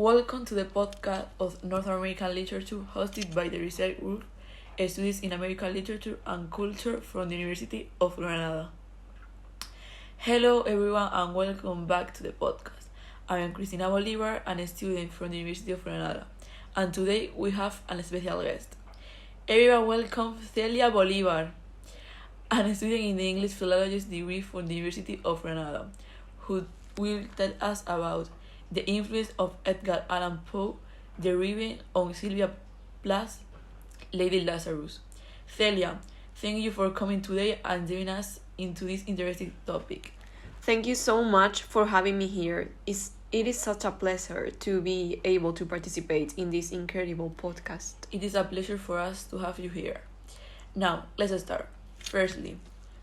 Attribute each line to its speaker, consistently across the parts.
Speaker 1: Welcome to the podcast of North American Literature hosted by the Research Group Studies in American Literature and Culture from the University of Granada. Hello everyone and welcome back to the podcast. I am Cristina Bolivar, a student from the University of Granada, and today we have a special guest. Everyone welcome Celia Bolivar, a student in the English Philologist degree from the University of Granada, who will tell us about the influence of Edgar Allan Poe, the Raven, on Sylvia Plath's Lady Lazarus. Celia, thank you for coming today and joining us into this interesting topic.
Speaker 2: Thank you so much for having me here. It is such a pleasure to be able to participate in this incredible podcast.
Speaker 1: It is a pleasure for us to have you here. Now, let's start. Firstly,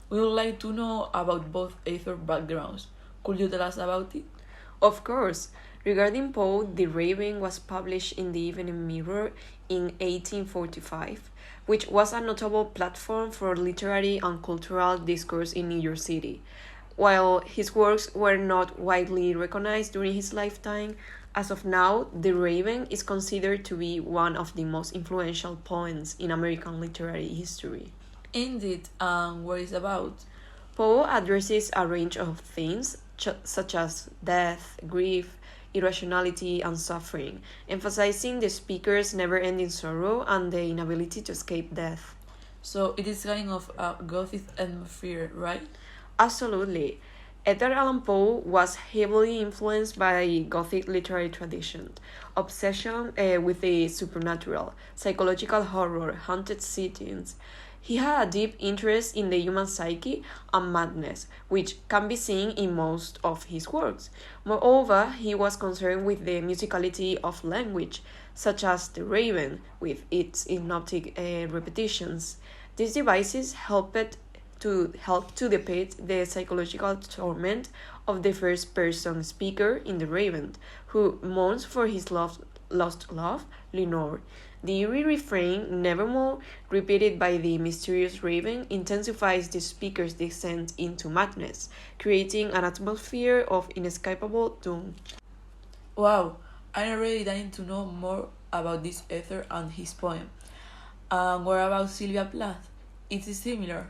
Speaker 1: we would like to know about both author backgrounds. Could you tell us about it?
Speaker 2: Of course, regarding Poe, The Raven was published in the Evening Mirror in 1845, which was a notable platform for literary and cultural discourse in New York City. While his works were not widely recognized during his lifetime, as of now, The Raven is considered to be one of the most influential poems in American literary history.
Speaker 1: Indeed, and what is about?
Speaker 2: Poe addresses a range of themes such as death, grief, irrationality, and suffering, emphasizing the speaker's never-ending sorrow and the inability to escape death.
Speaker 1: So it is kind of a gothic atmosphere, right?
Speaker 2: Absolutely. Edgar Allan Poe was heavily influenced by Gothic literary tradition, obsession with the supernatural, psychological horror, haunted settings. He had a deep interest in the human psyche and madness, which can be seen in most of his works. Moreover, he was concerned with the musicality of language, such as The Raven, with its hypnotic repetitions. These devices help to depict the psychological torment of the first-person speaker in The Raven, who mourns for his lost love, Lenore. The eerie refrain, "Nevermore," repeated by the mysterious raven, intensifies the speaker's descent into madness, creating an atmosphere of inescapable doom.
Speaker 1: Wow, I'm already dying to know more about this author and his poem. And what about Sylvia Plath? It is similar.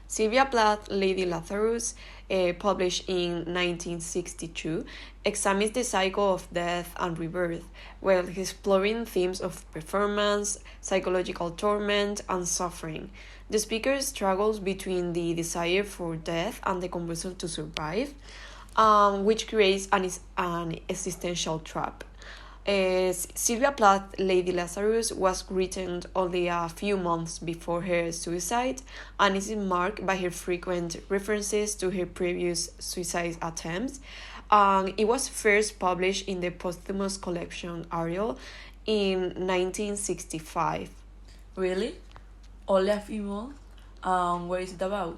Speaker 2: Sylvia Plath, Lady Lazarus, published in 1962, examines the cycle of death and rebirth, while exploring themes of performance, psychological torment, and suffering. The speaker struggles between the desire for death and the compulsion to survive, which creates an existential trap. Sylvia Plath, Lady Lazarus, was written only a few months before her suicide and is marked by her frequent references to her previous suicide attempts. It was first published in the posthumous collection Ariel in 1965.
Speaker 1: Really? Only a few months? What is it about?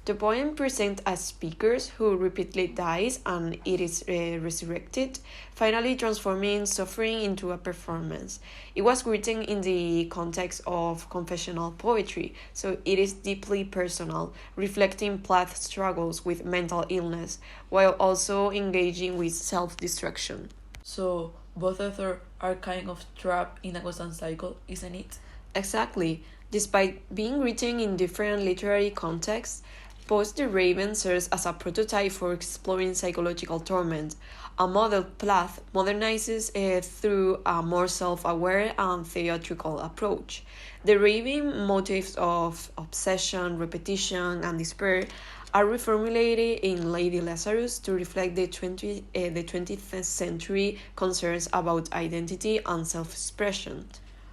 Speaker 2: The poem presents a speaker who repeatedly dies and it is resurrected, finally transforming suffering into a performance. It was written in the context of confessional poetry, so it is deeply personal, reflecting Plath's struggles with mental illness, while also engaging with self-destruction.
Speaker 1: So both authors are kind of trapped in a constant cycle, isn't it?
Speaker 2: Exactly. Despite being written in different literary contexts, Poe's The Raven serves as a prototype for exploring psychological torment. A model Plath modernizes through a more self-aware and theatrical approach. The Raven motifs of obsession, repetition, and despair are reformulated in Lady Lazarus to reflect the 20th century concerns about identity and self-expression.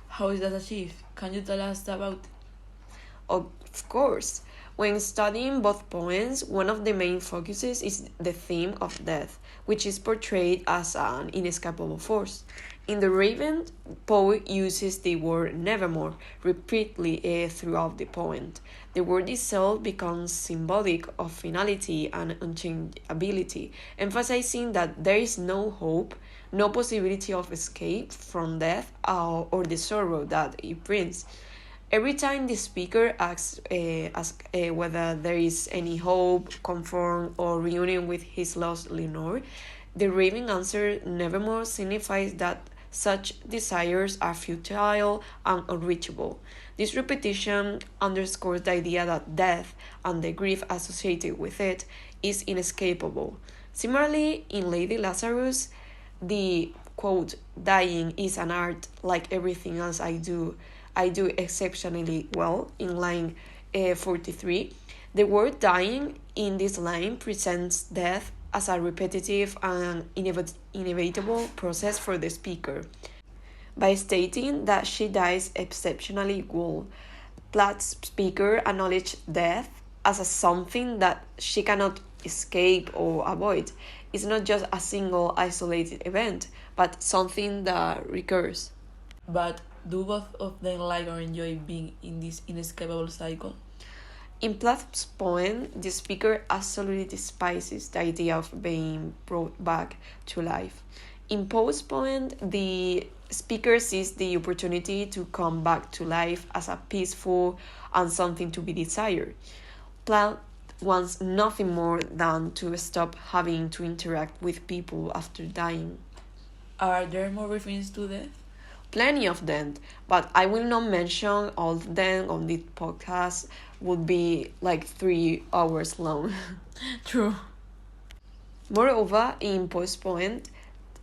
Speaker 1: How is that achieved? Can you tell us about it?
Speaker 2: Of course. When studying both poems, one of the main focuses is the theme of death, which is portrayed as an inescapable force. In The Raven, Poe uses the word nevermore repeatedly throughout the poem. The word itself becomes symbolic of finality and unchangeability, emphasizing that there is no hope, no possibility of escape from death or the sorrow that it brings. Every time the speaker asks whether there is any hope, comfort, or reunion with his lost Lenore, The raving answer nevermore signifies that such desires are futile and unreachable. This repetition underscores the idea that death and the grief associated with it is inescapable. Similarly, in Lady Lazarus, the quote, dying is an art like everything else I do exceptionally well, in line 43. The word dying in this line presents death as a repetitive and inevitable process for the speaker. By stating that she dies exceptionally well, Platt's speaker acknowledges death as a something that she cannot escape or avoid. It's not just a single isolated event, but something that recurs.
Speaker 1: But do both of them like or enjoy being in this inescapable cycle?
Speaker 2: In Plath's poem, the speaker absolutely despises the idea of being brought back to life. In Poe's poem, the speaker sees the opportunity to come back to life as a peaceful and something to be desired. Plath wants nothing more than to stop having to interact with people after dying.
Speaker 1: Are there more references to death?
Speaker 2: Plenty of them, but I will not mention all of them on this podcast. Would be like 3 hours long.
Speaker 1: True.
Speaker 2: Moreover, in Poe's poem,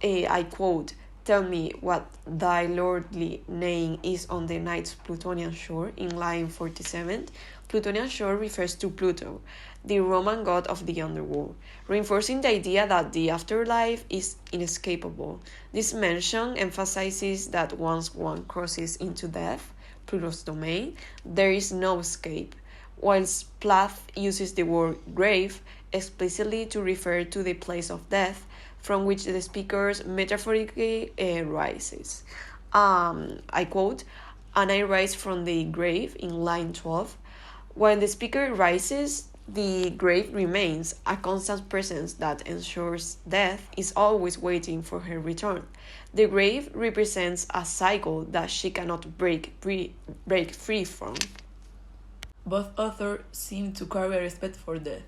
Speaker 2: I quote, "Tell me what thy lordly name is on the night's Plutonian shore," in line 47. Plutonian shore refers to Pluto, the Roman god of the underworld, reinforcing the idea that the afterlife is inescapable. This mention emphasizes that once one crosses into death, Pluto's domain, there is no escape, whilst Plath uses the word grave explicitly to refer to the place of death from which the speaker metaphorically rises. I quote, "And I rise from the grave," in line 12. While the speaker rises, the grave remains, a constant presence that ensures death is always waiting for her return. The grave represents a cycle that she cannot break free from.
Speaker 1: Both authors seem to carry a respect for death,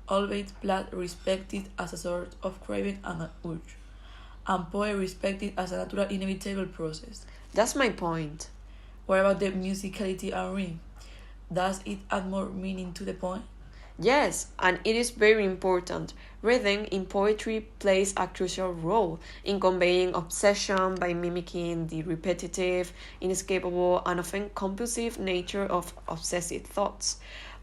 Speaker 1: albeit Platt respected as a sort of craving and an urge, and Poe respected as a natural inevitable process.
Speaker 2: That's my point.
Speaker 1: What about the musicality and rhythm? Does it add more meaning to the poem?
Speaker 2: Yes, and it is very important. Rhythm in poetry plays a crucial role in conveying obsession by mimicking the repetitive, inescapable, and often compulsive nature of obsessive thoughts.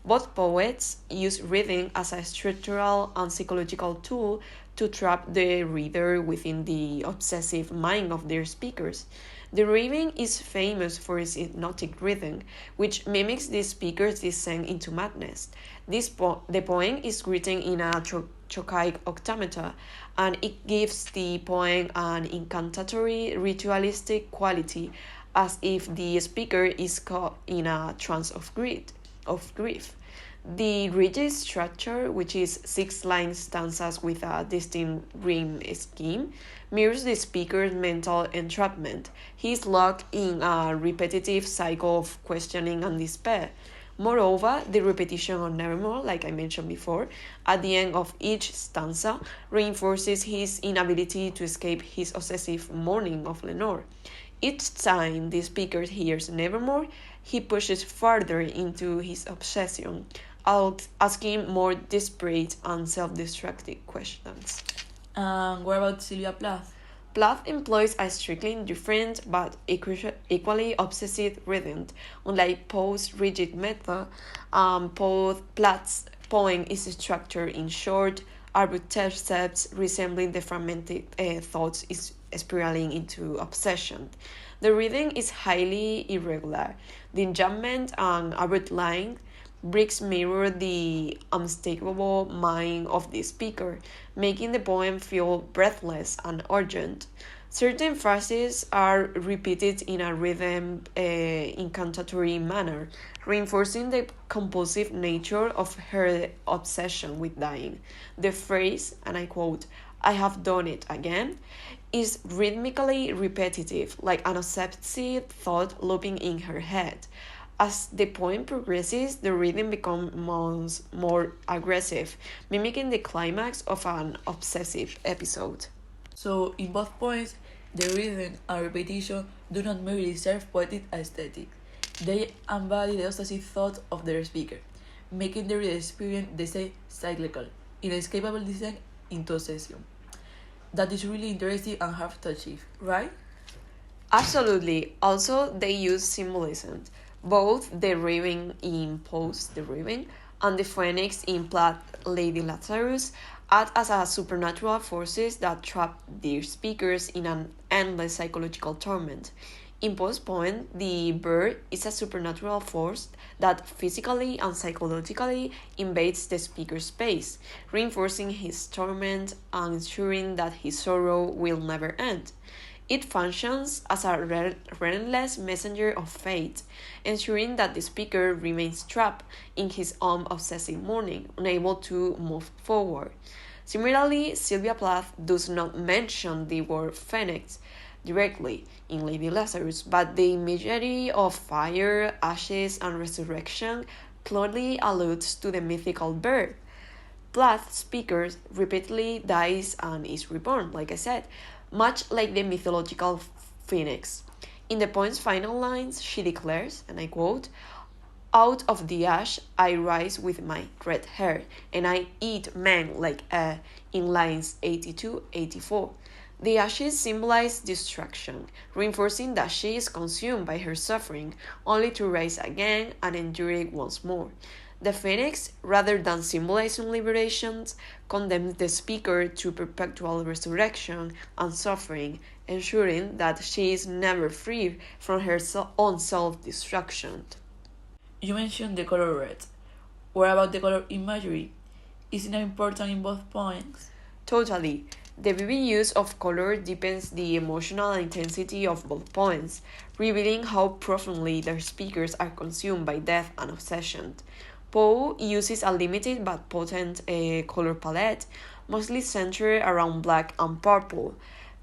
Speaker 2: Both poets use rhythm as a structural and psychological tool to trap the reader within the obsessive mind of their speakers. The raving is famous for its hypnotic rhythm, which mimics the speaker's descent into madness. The poem is written in a Chokaic octameter, and it gives the poem an incantatory, ritualistic quality, as if the speaker is caught in a trance of grief. The rigid structure, which is 6-line stanzas with a distinct rhyme scheme, mirrors the speaker's mental entrapment. He is locked in a repetitive cycle of questioning and despair. Moreover, the repetition of Nevermore, like I mentioned before, at the end of each stanza reinforces his inability to escape his obsessive mourning of Lenore. Each time the speaker hears Nevermore, he pushes further into his obsession, asking more desperate and self-destructive questions.
Speaker 1: And what about Sylvia Plath?
Speaker 2: Plath employs a strictly different but equally obsessive rhythm. Unlike Poe's rigid method, Plath's poem is structured in short, abrupt steps resembling the fragmented thoughts is spiraling into obsession. The rhythm is highly irregular. The enjambment and abrupt line breaks mirror the unmistakable mind of the speaker, making the poem feel breathless and urgent. Certain phrases are repeated in a rhythm incantatory manner, reinforcing the compulsive nature of her obsession with dying. The phrase, and I quote, "I have done it again," is rhythmically repetitive, like an obsessive thought looping in her head. As the poem progresses, the rhythm becomes more aggressive, mimicking the climax of an obsessive episode.
Speaker 1: So, in both points, the rhythm and repetition do not merely serve poetic aesthetic, they embody the obsessive thought of their speaker, making the reader experience the same cyclical, inescapable descent into obsession. That is really interesting and hard to achieve, right?
Speaker 2: Absolutely. Also, they use symbolism. Both the raven in Poe's The Raven and the phoenix in Platt Lady Lazarus act as a supernatural forces that trap their speakers in an endless psychological torment. In Poe's poem, the bird is a supernatural force that physically and psychologically invades the speaker's space, reinforcing his torment and ensuring that his sorrow will never end. It functions as a relentless messenger of fate, ensuring that the speaker remains trapped in his own obsessive mourning, unable to move forward. Similarly, Sylvia Plath does not mention the word phoenix directly in Lady Lazarus, but the imagery of fire, ashes, and resurrection clearly alludes to the mythical bird. Plath speakers repeatedly dies and is reborn, like I said, much like the mythological phoenix. In the poem's final lines, she declares, and I quote, "Out of the ash I rise with my red hair, and I eat men like a," in lines 82-84. The ashes symbolize destruction, reinforcing that she is consumed by her suffering, only to rise again and endure it once more. The phoenix, rather than symbolizing liberation, condemns the speaker to perpetual resurrection and suffering, ensuring that she is never free from her own self-destruction.
Speaker 1: You mentioned the color red. What about the color imagery? Isn't it important in both points?
Speaker 2: Totally. The vivid use of color deepens the emotional intensity of both poems, revealing how profoundly their speakers are consumed by death and obsession. Poe uses a limited but potent color palette, mostly centered around black and purple,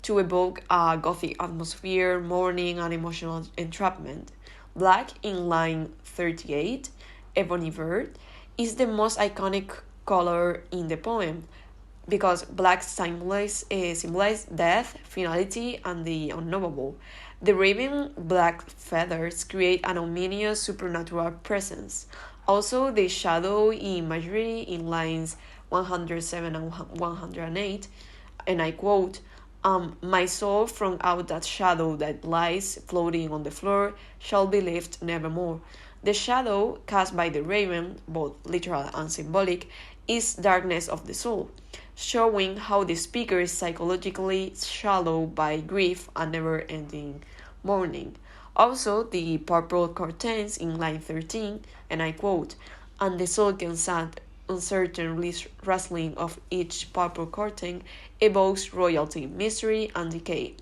Speaker 2: to evoke a gothic atmosphere, mourning, and emotional entrapment. Black in line 38, Ebony Bird, is the most iconic color in the poem because black symbolize death, finality, and the unknowable. The raven black feathers create an ominous supernatural presence. Also, the shadow imagery in lines 107 and 108, and I quote, "My soul from out that shadow that lies floating on the floor shall be lifted nevermore." The shadow cast by the raven, both literal and symbolic, is darkness of the soul, showing how the speaker is psychologically shadowed by grief and never-ending mourning. Also, the purple curtains in line 13, and I quote, "And the silken sad, uncertain rustling of each purple curtain evokes royalty, mystery, and decay."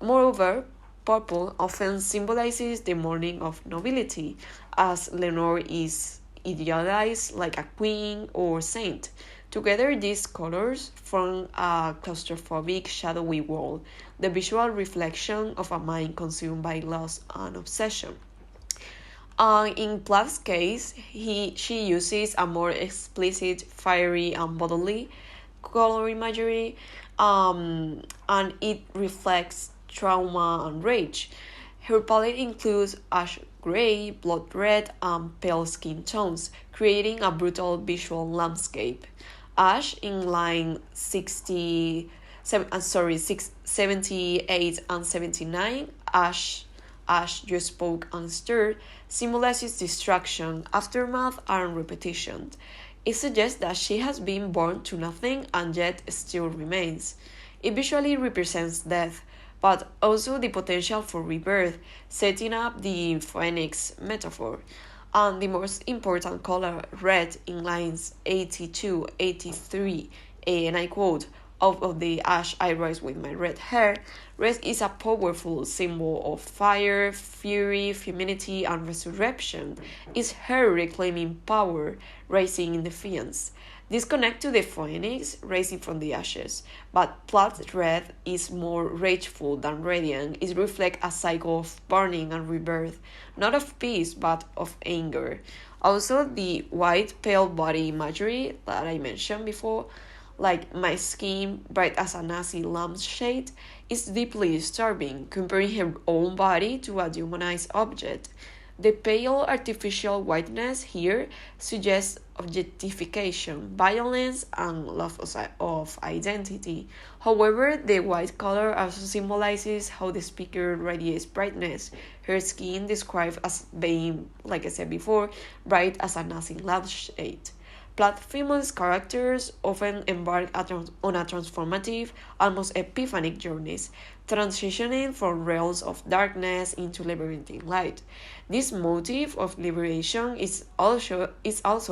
Speaker 2: Moreover, purple often symbolizes the mourning of nobility, as Lenore is idealized like a queen or saint. Together, these colors form a claustrophobic, shadowy world, the visual reflection of a mind consumed by loss and obsession. In Plath's case, she uses a more explicit, fiery, and bodily color imagery, and it reflects trauma and rage. Her palette includes ash gray, blood red, and pale skin tones, creating a brutal visual landscape. Ash in line 78 and 79, Ash you spoke and stirred, symbolizes destruction, aftermath, and repetition. It suggests that she has been born to nothing and yet still remains. It visually represents death, but also the potential for rebirth, setting up the phoenix metaphor. And the most important color, red, in lines 82-83, and I quote, "Out of the ash I rise with my red hair." Red is a powerful symbol of fire, fury, femininity, and resurrection. It's her reclaiming power, rising in defiance. This connects to the phoenix rising from the ashes, but Platt's red is more rageful than radiant. It reflects a cycle of burning and rebirth, not of peace but of anger. Also, the white pale body imagery that I mentioned before, like my skin bright as a Nazi lampshade, is deeply disturbing, comparing her own body to a humanized object. The pale artificial whiteness here suggests objectification, violence, and loss of identity. However, the white color also symbolizes how the speaker radiates brightness. Her skin described as being, like I said before, bright as a Nazi lampshade. Black female characters often embark on a transformative, almost epiphanic journeys, transitioning from realms of darkness into labyrinthine light. This motive of liberation is also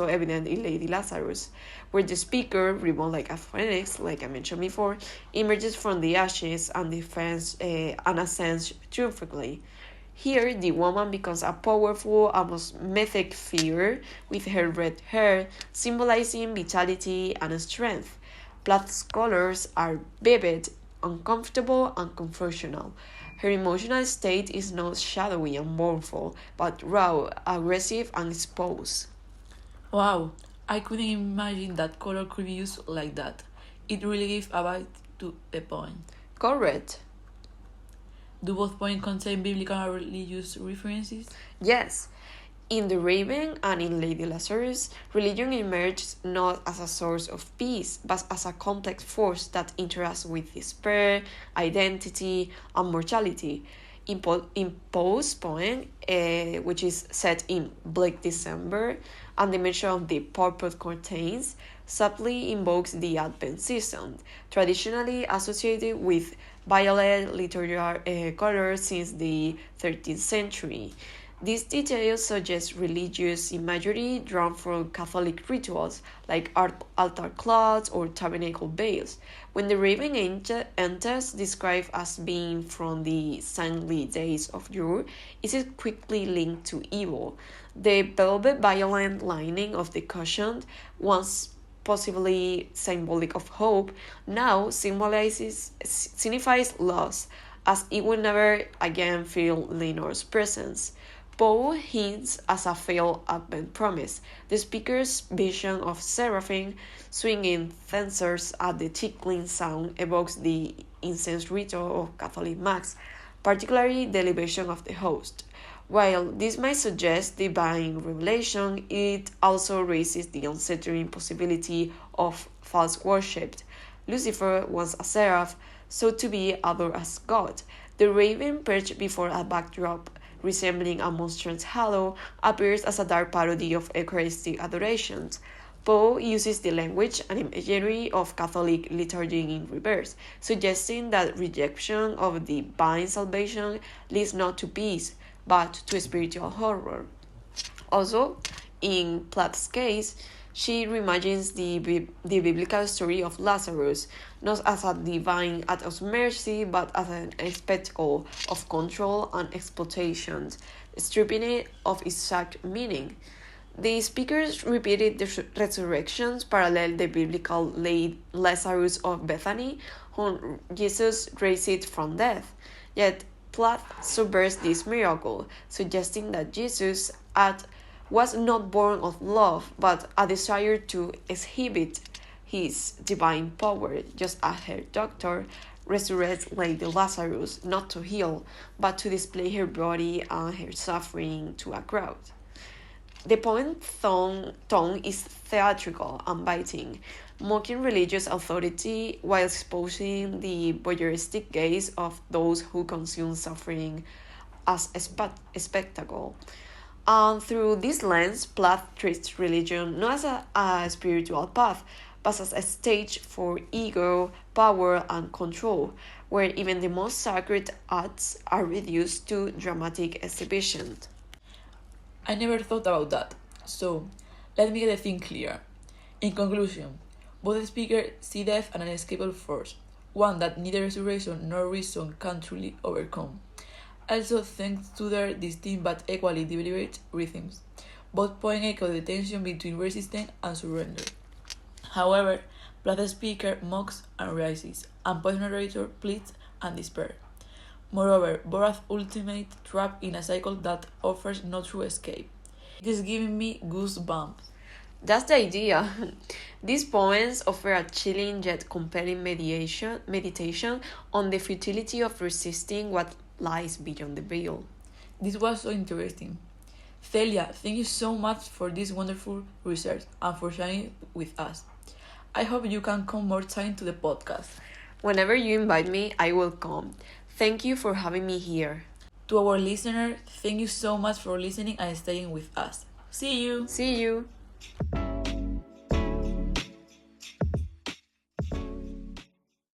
Speaker 2: evident in Lady Lazarus, where the speaker, reborn like a phoenix, like I mentioned before, emerges from the ashes and defends and ascends triumphantly. Here, the woman becomes a powerful, almost mythic figure with her red hair, symbolizing vitality and strength. Platt's colors are vivid, uncomfortable, and confrontational. Her emotional state is not shadowy and mournful, but raw, aggressive, and exposed.
Speaker 1: Wow, I couldn't imagine that color could be used like that. It really gives a vibe to the poem.
Speaker 2: Correct.
Speaker 1: Do both poems contain biblical and religious references?
Speaker 2: Yes. In The Raven and in Lady Lazarus, religion emerges not as a source of peace, but as a complex force that interacts with despair, identity, and mortality. In Poe's poem, which is set in bleak December, and the mention of the purple curtains subtly invokes the Advent season, traditionally associated with violet literary colors since the 13th century. These details suggest religious imagery drawn from Catholic rituals like altar cloths or tabernacle veils. When the raven enters, described as being from the saintly days of yore, it is quickly linked to evil. The velvet violet lining of the cushion, once possibly symbolic of hope, now signifies loss, as it will never again feel Leonore's presence. Poe hints as a failed Advent promise. The speaker's vision of seraphim swinging censers at the tinkling sound evokes the incense ritual of Catholic Mass, particularly the libation of the host. While this might suggest divine revelation, it also raises the unsettling possibility of false worship. Lucifer, once a seraph, sought to be adored as God. The raven perched before a backdrop resembling a monstrous halo appears as a dark parody of Eucharistic adorations. Poe uses the language and imagery of Catholic liturgy in reverse, suggesting that rejection of divine salvation leads not to peace, but to spiritual horror. Also, in Platt's case, she reimagines the biblical story of Lazarus, not as a divine act of mercy, but as a spectacle of control and exploitation, stripping it of its exact meaning. The speakers repeated the resurrections parallel the biblical late Lazarus of Bethany, whom Jesus raised from death. Yet Platt subverts this miracle, suggesting that Jesus was not born of love, but a desire to exhibit his divine power, just as her doctor resurrects Lady Lazarus, not to heal, but to display her body and her suffering to a crowd. The poem's tone is theatrical and biting, mocking religious authority while exposing the voyeuristic gaze of those who consume suffering as a spectacle. And through this lens, Plath treats religion not as a spiritual path, but as a stage for ego, power, and control, where even the most sacred acts are reduced to dramatic exhibition.
Speaker 1: I never thought about that. So, let me get the thing clear. In conclusion, both speakers see death as an inescapable force, one that neither resurrection nor reason can truly overcome. Also, thanks to their distinct but equally deliberate rhythms, both poems echo the tension between resistance and surrender. However, Plot speaker mocks and rises, and Poison narrator pleads and despair. Moreover, Borath ultimate trapped in a cycle that offers no true escape. It is giving me goosebumps.
Speaker 2: That's the idea. These poems offer a chilling yet compelling meditation on the futility of resisting what lies beyond the veil.
Speaker 1: This was so interesting. Celia, thank you so much for this wonderful research and for sharing with us. I hope you can come more time to the podcast.
Speaker 2: Whenever you invite me, I will come. Thank you for having me here.
Speaker 1: To our listener, thank you so much for listening and staying with us. See you!
Speaker 2: See you!